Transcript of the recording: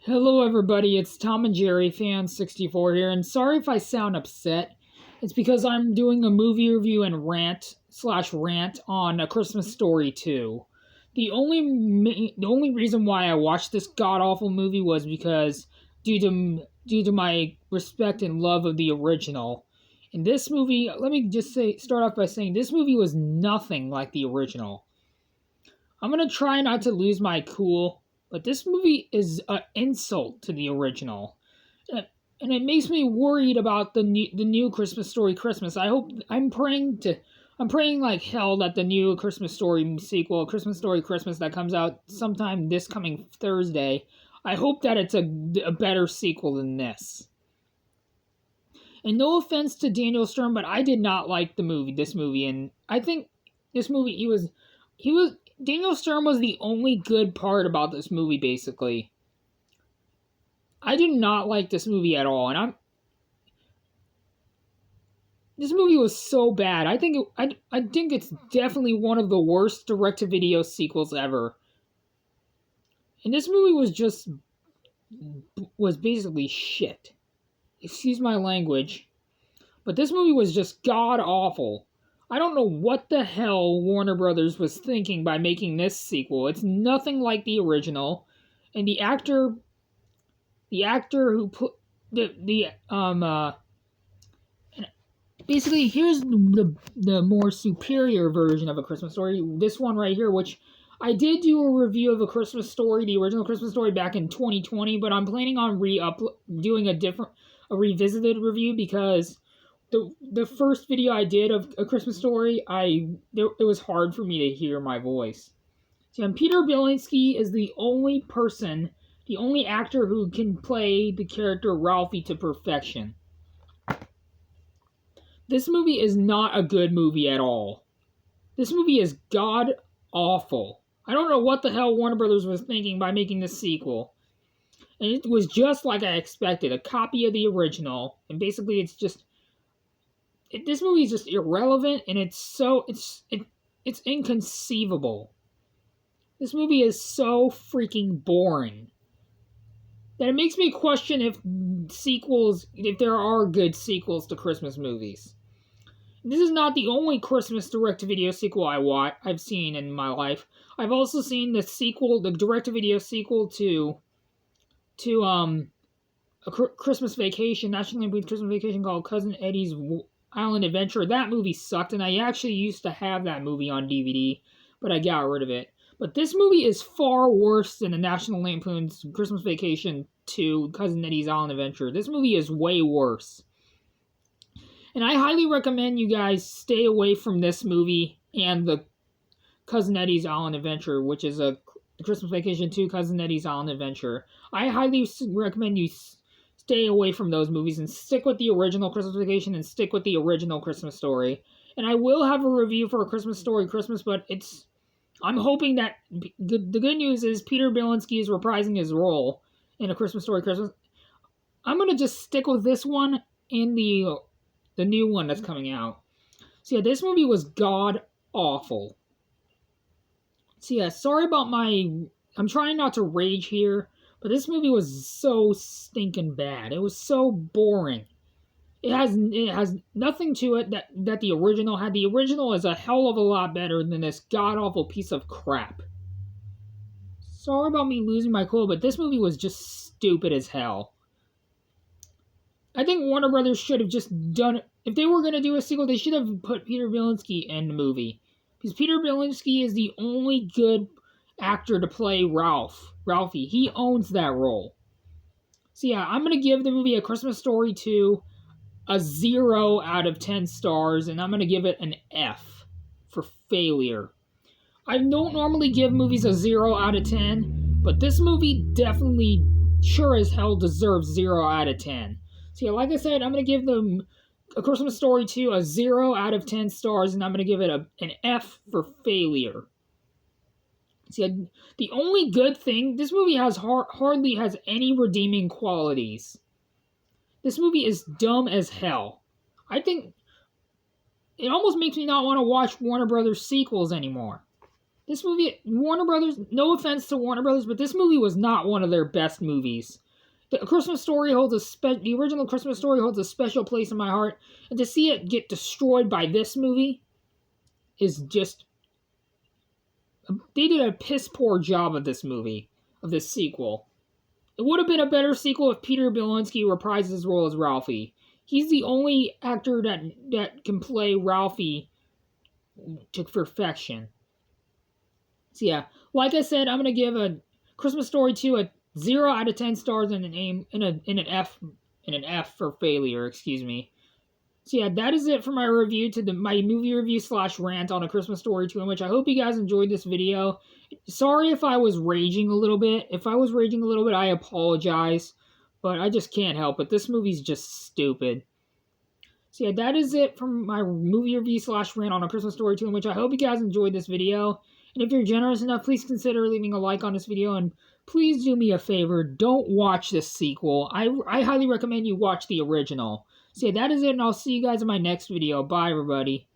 Hello, everybody. It's Tom and Jerry, fan64 here, and sorry if I sound upset. It's because I'm doing a movie review and rant on A Christmas Story 2. The only reason why I watched this god awful movie was because due to my respect and love of the original. In this movie, let me just start off by saying this movie was nothing like the original. I'm gonna try not to lose my cool, but this movie is an insult to the original, and it makes me worried about the new Christmas Story Christmas. I'm praying like hell that the new Christmas Story sequel, Christmas Story Christmas, that comes out sometime this coming Thursday. I hope that it's a better sequel than this. And no offense to Daniel Stern, but I did not like this movie, and I think this movie he was Daniel Stern was the only good part about this movie. Basically, I did not like this movie at all, and this movie was so bad. I think it's definitely one of the worst direct-to-video sequels ever. And this movie was basically shit. Excuse my language, but this movie was just god awful. I don't know what the hell Warner Brothers was thinking by making this sequel. It's nothing like the original, and the actor who put the basically, here's the more superior version of A Christmas Story. This one right here, which I did do a review of A Christmas Story, the original Christmas Story, back in 2020, but I'm planning on doing a revisited review because the first video I did of A Christmas Story, it was hard for me to hear my voice. See, and Peter Bielinski is the only actor who can play the character Ralphie to perfection. This movie is not a good movie at all. This movie is god awful. I don't know what the hell Warner Brothers was thinking by making this sequel. And it was just like I expected, a copy of the original. And basically this movie is just irrelevant, and it's inconceivable. This movie is so freaking boring that it makes me question if there are good sequels to Christmas movies. This is not the only Christmas direct-to-video sequel I've seen in my life. I've also seen the direct-to-video sequel to a Christmas Vacation, National Lampoon's Christmas Vacation, called Cousin Eddie's Island Adventure. That movie sucked, and I actually used to have that movie on DVD, but I got rid of it. But this movie is far worse than the National Lampoon's Christmas Vacation 2, Cousin Eddie's Island Adventure. This movie is way worse. And I highly recommend you guys stay away from this movie and the Cousin Eddie's Island Adventure, which is a Christmas Vacation 2, Cousin Eddie's Island Adventure. I highly recommend you stay away from those movies and stick with the original Christmas Vacation and stick with the original Christmas Story. And I will have a review for A Christmas Story Christmas, but I'm hoping that the good news is Peter Bielinski is reprising his role in A Christmas Story Christmas. I'm going to just stick with this one and the new one that's coming out. So yeah, this movie was god awful. So yeah, sorry about I'm trying not to rage here, but this movie was so stinking bad. It was so boring. It has nothing to it that the original had. The original is a hell of a lot better than this god awful piece of crap. Sorry about me losing my cool, but this movie was just stupid as hell. I think Warner Brothers should have just done it. If they were going to do a sequel, they should have put Peter Bielinski in the movie. Because Peter Bielinski is the only good actor to play Ralphie. He owns that role. So yeah, I'm going to give the movie A Christmas Story 2 a 0 out of 10 stars, and I'm going to give it an F for failure. I don't normally give movies a 0 out of 10, but this movie definitely sure as hell deserves 0 out of 10. So yeah, like I said, I'm going to give them A Christmas Story 2 a 0 out of 10 stars, and I'm going to give it an F for failure. See, the only good thing, this movie hardly has any redeeming qualities. This movie is dumb as hell. I think it almost makes me not want to watch Warner Brothers sequels anymore. This movie, Warner Brothers, no offense to Warner Brothers, but this movie was not one of their best movies. The Christmas Story the original Christmas Story holds a special place in my heart, and to see it get destroyed by this movie is just, they did a piss poor job of this movie, of this sequel. It would have been a better sequel if Peter Bielanski reprised his role as Ralphie. He's the only actor that can play Ralphie to perfection. So yeah, like I said, I'm gonna give a Christmas Story 2 a 0 out of 10 stars and an F for failure. Excuse me. So yeah, that is it for my review to my movie review / rant on A Christmas Story 2, in which I hope you guys enjoyed this video. Sorry if I was raging a little bit. If I was raging a little bit, I apologize. But I just can't help it. This movie's just stupid. So yeah, that is it from my movie review / rant on A Christmas Story 2, in which I hope you guys enjoyed this video. And if you're generous enough, please consider leaving a like on this video, and please do me a favor, don't watch this sequel. I highly recommend you watch the original. So yeah, that is it, and I'll see you guys in my next video. Bye, everybody.